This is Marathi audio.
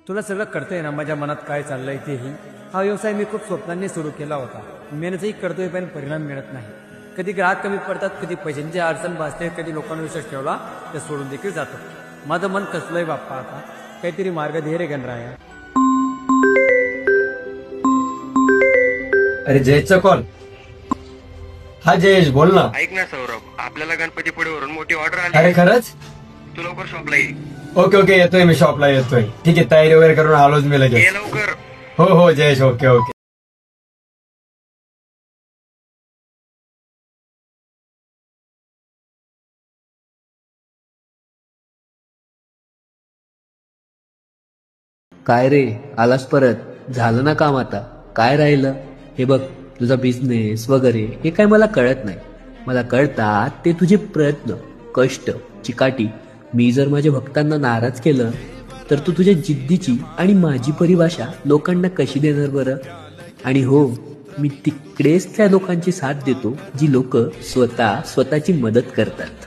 तुला सगळं कळतंय ना माझ्या मनात काय चाललंय तेही. हा व्यवसाय मी खूप स्वप्नांनी सुरू केला होता. मेहनतही करतोय पण परिणाम मिळत नाही. कधी ग्राहक कमी पडतात, कधी पैशांची अडचण भासते, कधी लोकांना विश्वास ठेवला ते सोडून देखील जातो. माझं मन कसलंय बाप्पा, आता काहीतरी मार्ग धैर्य घेणार आहे. अरे जयेशचा कॉल. हा जयेश बोल ना. ऐक ना सौरभ, आपल्याला गणपतीपुळेवरून मोठी ऑर्डर आली. अरे खरंच? तू लवकर शॉपला ये. ओके ओके येतोय, मी शॉपला येतोय. ठीक आहे, तयारी वगैरे करून आलोच मी लगेच. ये लवकर. हो हो जयेश, ओके ओके. काय रे, आलास परत? झालं ना काम आता? काय राहिलं? हे बघ, तुझा बिझनेस वगैरे हे काय मला कळत नाही. मला कळतात ते तुझे प्रयत्न, कष्ट, चिकाटी. मी जर माझ्या भक्तांना नाराज केलं तर तू तुझ्या जिद्दीची आणि माझी परिभाषा लोकांना कशी देणार बरं? आणि हो, मी तिकडेच त्या लोकांची साथ देतो जी लोक स्वतःची मदत करतात.